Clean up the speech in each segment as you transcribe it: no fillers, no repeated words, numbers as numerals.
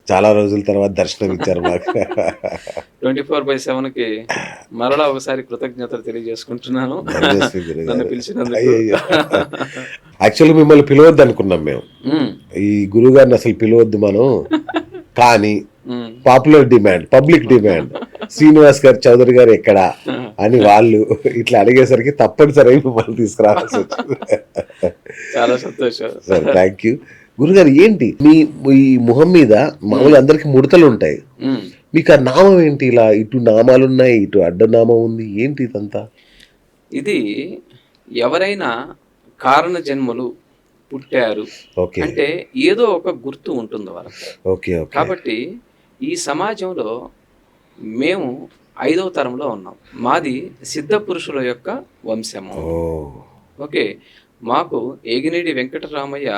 చాలా రోజుల తర్వాత దర్శనం ఇచ్చారు మాకు. 24/7కి మరలా ఒకసారి కృతజ్ఞతలు తెలియజేసుకుంటున్నాను ధన్యశ్రీ గురుగారు. నన్ను పిలిచినందుకు. అయ్యయ్యో! యాక్చువల్‌గా మిమ్మల్ని పిలవద్దు అనుకున్నాం మేము. ఉమ్, ఈ గురువుగారిని అసలు పిలవద్దు మనం. కానీ um, popular demand, public demand, Srinivas గారు చౌదరి గారు ఎక్కడా అని వాళ్ళు ఇట్లా అడిగేసరికి తప్పనిసరి మిమ్మల్ని తీసుకురావాల్సి వచ్చింది. చాలా సంతోషం. Sir thank you. గురుగారు ఏంటి మీ ఈ మొహం మీద మామూలు అందరికి ముడతలు ఉంటాయి, ఉమ్, మీకు ఆ నామం ఏంటి? ఇలా ఇటు నామాలు ఉన్నాయి, ఇటు అడ్డనామం ఉంది, ఏంటి ఇదంతా? ఇది ఎవరైనా కారణ జన్మలు పుట్టారు ఓకే అంటే ఏదో ఒక గుర్తు ఉంటుంది వాళ్ళకి. ఓకే ఓకే కాబట్టి ఈ సమాజంలో మేము 5వ తరంలో ఉన్నాం. మాది సిద్ధ పురుషుల యొక్క వంశము. ఓ ఓకే, మాకు ఏగినేడి వెంకటరామయ్య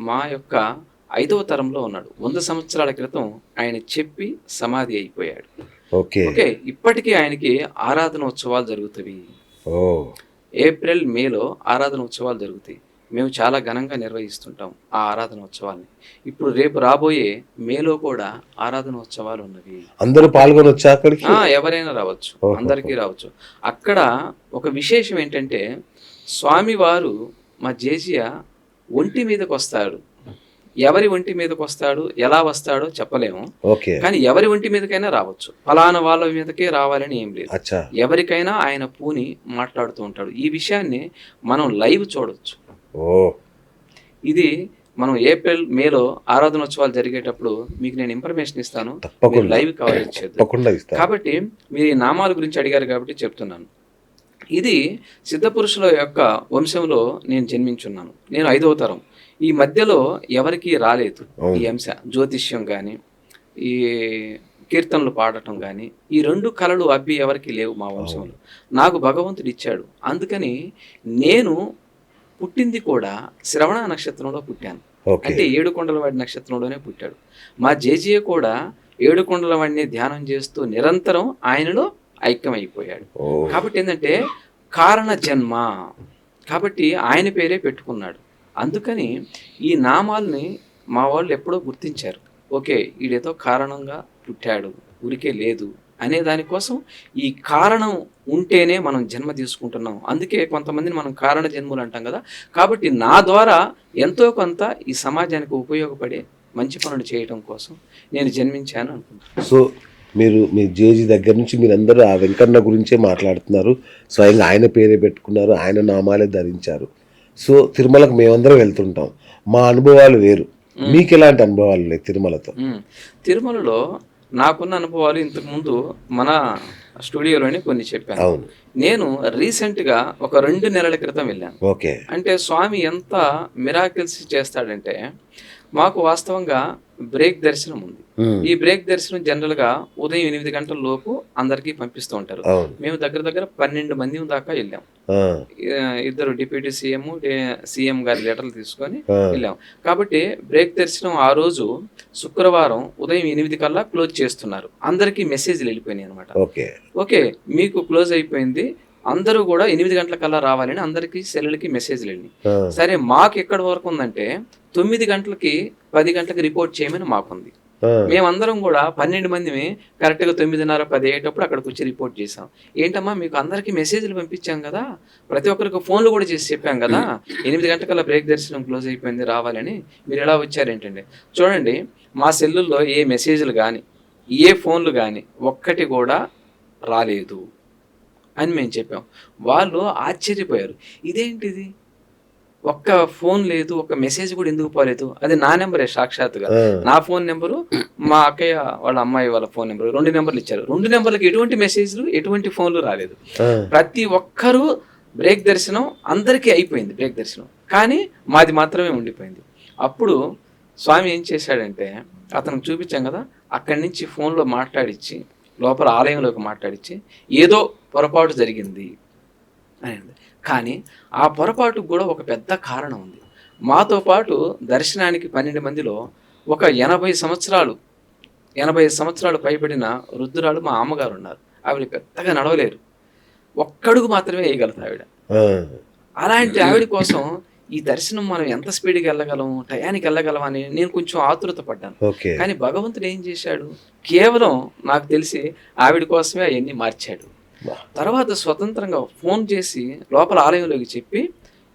మా యొక్క 5వ తరంలో ఉన్నాడు. 100 సంవత్సరాల క్రితం ఆయన చెప్పి సమాధి అయిపోయాడు. ఓకే ఓకే, ఇప్పటికీ ఆయనకి ఆరాధన ఉత్సవాలు జరుగుతాయి. ఓ ఏప్రిల్ మేలో ఆరాధన ఉత్సవాలు జరుగుతాయి. మేము చాలా ఘనంగా నిర్వహిస్తుంటాం ఆ ఆరాధన ఉత్సవాల్ని. ఇప్పుడు రేపు రాబోయే మేలో కూడా ఆరాధన ఉత్సవాలు ఉన్నవి. అందరూ పాల్గొనొచ్చా అక్కడికి? ఎవరైనా రావచ్చు, ఓహో. అందరికీ రావచ్చు. అక్కడ ఒక విశేషం ఏంటంటే స్వామివారు మా జేజియా ఒంటి మీదకి వస్తాడు. ఎవరి ఒంటి మీదకి వస్తాడు, ఎలా వస్తాడో చెప్పలేము. ఓకే కానీ ఎవరి ఒంటి మీదకైనా రావచ్చు. ఫలానా వాళ్ళ మీదకే రావాలని ఏం లేదు. అచ్చా ఎవరికైనా ఆయన పూని మాట్లాడుతూ ఉంటాడు. ఈ విషయాన్ని మనం లైవ్ చూడవచ్చు. ఓ ఇది మనం ఏప్రిల్ మేలో ఆరాధనోత్సవాలు జరిగేటప్పుడు మీకు నేను ఇన్ఫర్మేషన్ ఇస్తాను. తప్పకుండా. మీరు లైవ్ కవరేజ్ చేద్దాం. తప్పకుండా ఇస్తా. కాబట్టి మీరు ఈ నామాల గురించి అడిగారు కాబట్టి చెప్తున్నాను. ఇది సిద్ధపురుషుల యొక్క వంశంలో నేను జన్మించున్నాను. నేను 5వ తరం. ఈ మధ్యలో ఎవరికీ రాలేదు ఈ అంశ. జ్యోతిష్యం కానీ, ఈ కీర్తనలు పాడటం కానీ, ఈ 2 కళలు అబ్బి ఎవరికి లేవు మా వంశంలో. నాకు భగవంతుడు ఇచ్చాడు. అందుకని నేను పుట్టింది కూడా శ్రవణ నక్షత్రంలో పుట్టాను. ఓకే అంటే ఏడుకొండలవాడి నక్షత్రంలోనే పుట్టాడు. మా జేజే కూడా ఏడుకొండలవాడిని ధ్యానం చేస్తూ నిరంతరం ఆయనలో ఐక్యమైపోయాడు. ఓ కాబట్టి ఏంటంటే కారణ జన్మ, కాబట్టి ఆయన పేరే పెట్టుకున్నాడు. అందుకని ఈ నామాల్ని మా వాళ్ళు ఎప్పుడో గుర్తించారు. ఓకే, ఈడేదో కారణంగా పుట్టాడు, ఊరికే లేదు అనే దానికోసం ఈ కారణం ఉంటేనే మనం జన్మ తీసుకుంటున్నాం. అందుకే కొంతమందిని మనం కారణ జన్మలు అంటాం కదా. కాబట్టి నా ద్వారా ఎంతో కొంత ఈ సమాజానికి ఉపయోగపడే మంచి పనులు చేయడం కోసం నేను జన్మించాను అనుకుంటున్నాను. సో మీరు మీ జేజీ దగ్గర నుంచి మీరందరూ ఆ వెంకన్న గురించే మాట్లాడుతున్నారు. స్వయంగా ఆయన పేరే పెట్టుకున్నారు, ఆయన నామాలే ధరించారు. సో తిరుమలకు మేమందరం వెళ్తుంటాం, మా అనుభవాలు వేరు. మీకు ఎలాంటి అనుభవాలు ఉన్నాయి తిరుమలతో? తిరుమలలో నాకున్న అనుభవాలు ఇంతకుముందు మన స్టూడియోలోనే కొన్ని చెప్పాను. అవును నేను రీసెంట్గా ఒక 2 నెలల క్రితం వెళ్ళాను. ఓకే అంటే స్వామి ఎంత మిరాకిల్స్ చేస్తాడంటే మాకు వాస్తవంగా బ్రేక్ దర్శనం ఉంది. ఈ బ్రేక్ దర్శనం జనరల్గా ఉదయం 8 గంటల లోపు అందరికీ పంపిస్తూ ఉంటారు. అవును మేము దగ్గర 12 మంది దాకా వెళ్ళాం. ఆ, 2 డిప్యూటీ సీఎం గారి లెటర్లు తీసుకొని ఆ, వెళ్ళాం. కాబట్టి బ్రేక్ దర్శనం ఆ రోజు శుక్రవారం ఉదయం 8 కల్లా క్లోజ్ చేస్తున్నారు. అందరికీ మెసేజ్లు వెళ్ళిపోయినాయి అనమాట. ఓకే ఓకే, మీకు క్లోజ్ అయిపోయింది, అందరూ కూడా 8 గంటల కల్లా రావాలని అందరికీ సెల్లులకి మెసేజ్లు వెళ్ళినాయి. ఆ, సరే, మాకు ఎక్కడి వరకు ఉందంటే 9 గంటలకి 10 గంటలకి రిపోర్ట్ చేయమని మాకుంది. ఆ, మేమందరం కూడా 12 మంది కరెక్ట్గా 9:30, 10 అయ్యేటప్పుడు అక్కడికి వచ్చి రిపోర్ట్ చేసాం. ఏంటమ్మా మీకు అందరికీ మెసేజ్లు పంపించాం కదా, ప్రతి ఒక్కరికి ఫోన్లు కూడా చేసి చెప్పాం కదా, 8 గంటకల్లా బ్రేక్ దర్శనం క్లోజ్ అయిపోయింది రావాలని, మీరు ఎలా వచ్చారేంటండి? చూడండి, మా సెల్లుల్లో ఏ మెసేజ్లు కానీ ఏ ఫోన్లు కానీ ఒక్కటి కూడా రాలేదు అని మేము చెప్పాం. వాళ్ళు ఆశ్చర్యపోయారు. ఇదేంటిది, ఒక్క ఫోన్ లేదు, ఒక్క మెసేజ్ కూడా ఎందుకు పోలేదు? అది నా నెంబరే సాక్షాత్తుగా. ఆ, నా ఫోన్ నెంబరు, మా అక్కయ్య వాళ్ళ అమ్మాయి వాళ్ళ ఫోన్ నెంబరు, 2 నెంబర్లు ఇచ్చారు. 2 నెంబర్లకి ఎటువంటి మెసేజ్లు ఎటువంటి ఫోన్లు రాలేదు. ఆ, ప్రతి ఒక్కరూ బ్రేక్ దర్శనం అందరికీ అయిపోయింది బ్రేక్ దర్శనం, కానీ మాది మాత్రమే ఉండిపోయింది. అప్పుడు స్వామి ఏం చేశాడంటే, అతనికి చూపించాం కదా, అక్కడి నుంచి ఫోన్లో మాట్లాడించి లోపల ఆలయంలోకి మాట్లాడించి ఏదో పొరపాటు జరిగింది అని. కానీ ఆ పొరపాటుకు కూడా ఒక పెద్ద కారణం ఉంది. మాతో పాటు దర్శనానికి 12 మందిలో ఒక 80 సంవత్సరాలు పైబడిన వృద్ధురాలు మా అమ్మగారు ఉన్నారు. ఆవిడ పెద్దగా నడవలేరు, ఒక్కడుగు మాత్రమే వేయగలదు ఆవిడ. ఆ, అలాంటి ఆవిడ కోసం ఈ దర్శనం మనం ఎంత స్పీడ్గా వెళ్ళగలం, టయానికి వెళ్ళగలం అని నేను కొంచెం ఆతృత పడ్డాను. ఓకే. కానీ భగవంతుడు ఏం చేశాడు, కేవలం నాకు తెలిసి ఆవిడ కోసమే అవన్నీ మార్చాడు. తర్వాత స్వతంత్రంగా ఫోన్ చేసి లోపల ఆలయంలోకి చెప్పి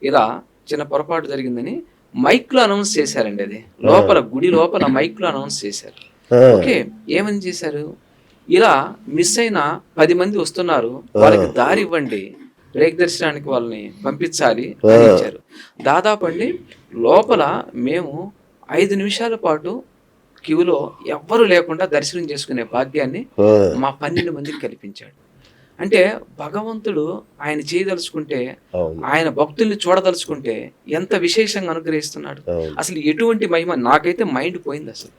ఇలా చిన్న పొరపాటు జరిగిందని మైక్లో అనౌన్స్ చేశారండి. అది లోపల గుడి లోపల మైక్లో అనౌన్స్ చేశారు. ఓకే, ఏమని చేశారు, ఇలా మిస్ అయిన 10 మంది వస్తున్నారు, వాళ్ళకి దారి ఇవ్వండి, బ్రేక్ దర్శనానికి వాళ్ళని పంపించాలి అని ఇచ్చారు. దాదాపు అండి లోపల మేము 5 నిమిషాల పాటు క్యూలో ఎవ్వరూ లేకుండా దర్శనం చేసుకునే భాగ్యాన్ని మా 12 మందికి కల్పించాడు. అంటే భగవంతుడు ఆయన చేయదలుచుకుంటే, ఆయన భక్తుల్ని చూడదలుచుకుంటే ఎంత విశేషంగా అనుగ్రహిస్తున్నాడు. అసలు ఎటువంటి మహిమ, నాకైతే మైండ్ పోయింది. అసలు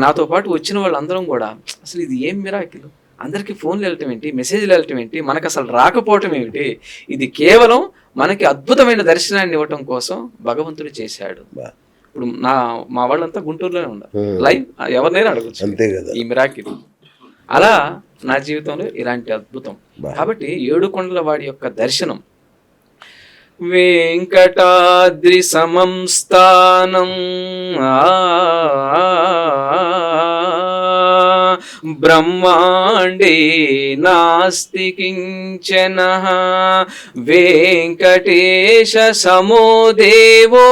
నాతో పాటు వచ్చిన వాళ్ళందరం కూడా అసలు ఇది ఏం మిరాకిల్, అందరికీ ఫోన్లు వెళ్ళటం ఏంటి, మెసేజ్లు వెళ్ళటం ఏంటి, మనకు అసలు రాకపోవటం ఏమిటి, ఇది కేవలం మనకి అద్భుతమైన దర్శనాన్ని ఇవ్వటం కోసం భగవంతుడు చేశాడు. ఇప్పుడు మా వాళ్ళంతా గుంటూరులోనే ఉన్నారు, లైవ్ ఎవరినైనా అడగచ్చు అంతే కదా ఈ మిరాకిల్. అలా నా జీవితంలో ఇలాంటి అద్భుతం. కాబట్టి ఏడుకొండల వాడి యొక్క దర్శనం, వెంకటాద్రి సమం స్థానం బ్రహ్మాండే నాస్తి కించన వెంకటేశ సమో దేవో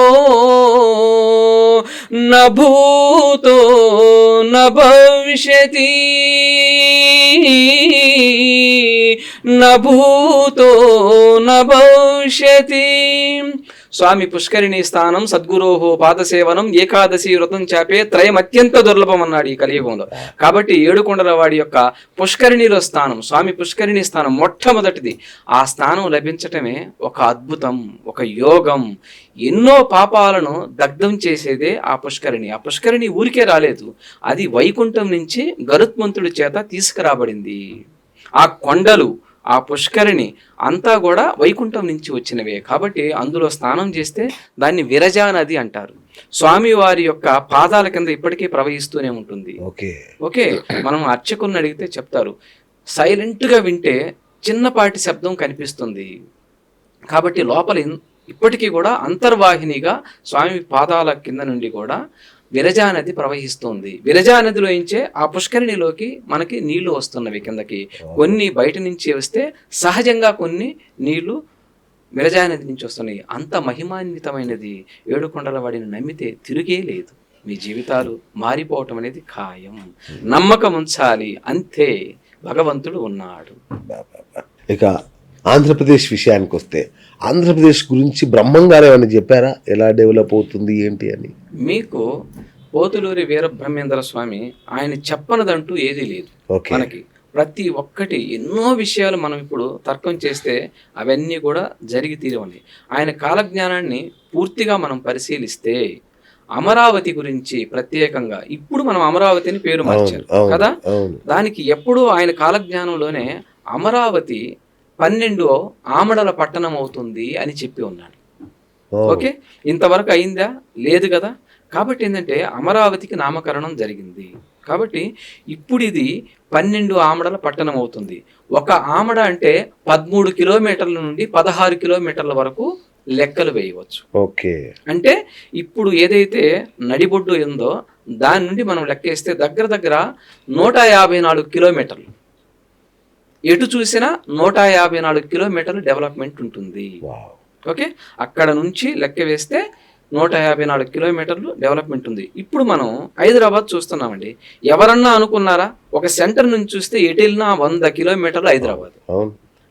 న భూతో న భవిష్యతి న భూతో న భవిష్యతి. స్వామి పుష్కరిణి స్థానం సద్గురోహో పాదసేవనం ఏకాదశి వ్రతం చాపే త్రయం అత్యంత దుర్లభం అన్నాడు ఈ కలియుగంలో. కాబట్టి ఏడుకొండల వాడి యొక్క పుష్కరిణిలో స్థానం, స్వామి పుష్కరిణి స్థానం మొట్టమొదటిది. ఆ స్థానం లభించటమే ఒక అద్భుతం, ఒక యోగం. ఎన్నో పాపాలను దగ్ధం చేసేదే ఆ పుష్కరిణి. ఆ పుష్కరిణి ఊరికే రాలేదు, అది వైకుంఠం నుంచి గరుత్మంతుడి చేత తీసుకురాబడింది. ఆ కొండలు, ఆ పుష్కరిణి అంతా కూడా వైకుంఠం నుంచి వచ్చినవే. కాబట్టి అందులో స్నానం చేస్తే దాన్ని విరజా నది అంటారు. స్వామి వారి యొక్క పాదాల కింద ఇప్పటికీ ప్రవహిస్తూనే ఉంటుంది. ఓకే, మనం అర్చకులను అడిగితే చెప్తారు, సైలెంట్గా వింటే చిన్నపాటి శబ్దం కనిపిస్తుంది. కాబట్టి లోపల ఇప్పటికీ కూడా అంతర్వాహినిగా స్వామి పాదాల కింద నుండి కూడా విరజా నది ప్రవహిస్తుంది. విరజా నదిలో ఇంచే ఆ పుష్కరిణిలోకి మనకి నీళ్లు వస్తున్నవి కిందకి. కొన్ని బయట నుంచి వస్తే సహజంగా కొన్ని నీళ్లు విరజా నది నుంచి వస్తున్నాయి. అంత మహిమాన్వితమైనది. ఏడుకొండల వాడిని నమ్మితే తిరిగే లేదు. మీ జీవితాలు మారిపోవటం అనేది ఖాయం. నమ్మకం ఉంచాలి, అంతే. భగవంతుడు ఉన్నాడు. ఇక ఆంధ్రప్రదేశ్ విషయానికి వస్తే, ఆంధ్రప్రదేశ్ గురించి బ్రహ్మంగారు ఏమైనా చెప్పారా, ఎలా డెవలప్ అవుతుంది ఏంటి అని? మీకు పోతులూరి వీరబ్రహ్మేంద్ర స్వామి ఆయన చెప్పనదంటూ ఏదీ లేదు. మనకి ప్రతి ఒక్కటి, ఎన్నో విషయాలు మనం ఇప్పుడు తర్కం చేస్తే అవన్నీ కూడా జరిగి తీరవని. ఆయన కాలజ్ఞానాన్ని పూర్తిగా మనం పరిశీలిస్తే అమరావతి గురించి ప్రత్యేకంగా, ఇప్పుడు మనం అమరావతిని పేరు మార్చారు కదా, దానికి ఎప్పుడు ఆయన కాలజ్ఞానంలోనే అమరావతి 12 ఆమడల పట్టణం అవుతుంది అని చెప్పి ఉన్నాడు. ఓకే, ఇంతవరకు అయిందా? లేదు కదా. కాబట్టి ఏంటంటే అమరావతికి నామకరణం జరిగింది. కాబట్టి ఇప్పుడు ఇది 12 ఆమడల పట్టణం అవుతుంది. ఒక ఆమడ అంటే 13 కిలోమీటర్ల నుండి 16 కిలోమీటర్ల వరకు లెక్కలు వేయవచ్చు. ఓకే, అంటే ఇప్పుడు ఏదైతే నడిబొడ్డు ఉందో దాని నుండి మనం లెక్కేస్తే దగ్గర దగ్గర 154 కిలోమీటర్లు. ఎటు చూసినా 154 కిలోమీటర్లు డెవలప్మెంట్ ఉంటుంది. ఓకే, అక్కడ నుంచి లెక్క వేస్తే 154 కిలోమీటర్లు డెవలప్మెంట్ ఉంది. ఇప్పుడు మనం హైదరాబాద్ చూస్తున్నామండి. ఎవరన్నా అనుకున్నారా? ఒక సెంటర్ నుంచి చూస్తే ఎటు వెళ్ళినా 100 కిలోమీటర్లు హైదరాబాద్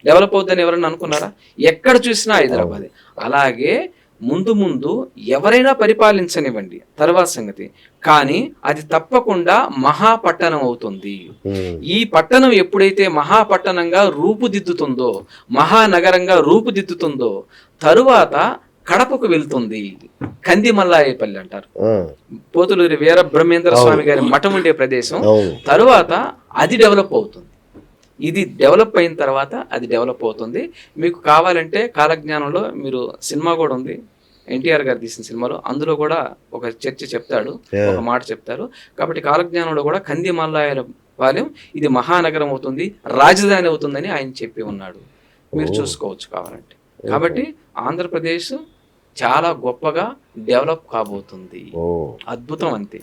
డెవలప్ అవుతుందని ఎవరన్నా అనుకున్నారా? ఎక్కడ చూసినా హైదరాబాద్. అలాగే ముందు ముందు ఎవరైనా పరిపాలించనివ్వండి, తర్వాత సంగతి, కానీ అది తప్పకుండా మహాపట్టణం అవుతుంది. ఈ పట్టణం ఎప్పుడైతే మహాపట్టణంగా రూపుదిద్దుతుందో, మహానగరంగా రూపుదిద్దుతుందో, తరువాత కడపకు వెళ్తుంది. కందిమల్లాయపల్లి అంటారు, పోతులూరి వీరబ్రహ్మేంద్ర స్వామి గారి మఠం ఉండే ప్రదేశం. తరువాత అది డెవలప్ అవుతుంది. ఇది డెవలప్ అయిన తర్వాత అది డెవలప్ అవుతుంది. మీకు కావాలంటే కాలజ్ఞానంలో మీరు సినిమా కూడా ఉంది, ఎన్టీఆర్ గారు తీసిన సినిమాలో, అందులో కూడా ఒక చర్చ చెప్తాడు, ఒక మాట చెప్తారు. కాబట్టి కాలజ్ఞానంలో కూడా కందిమల్లాయపాలెం ఇది మహానగరం అవుతుంది, రాజధాని అవుతుందని ఆయన చెప్పి ఉన్నాడు. మీరు చూసుకోవచ్చు కావాలంటే. కాబట్టి ఆంధ్రప్రదేశ్ చాలా గొప్పగా డెవలప్ కాబోతుంది. ఓ అద్భుతం అంతే.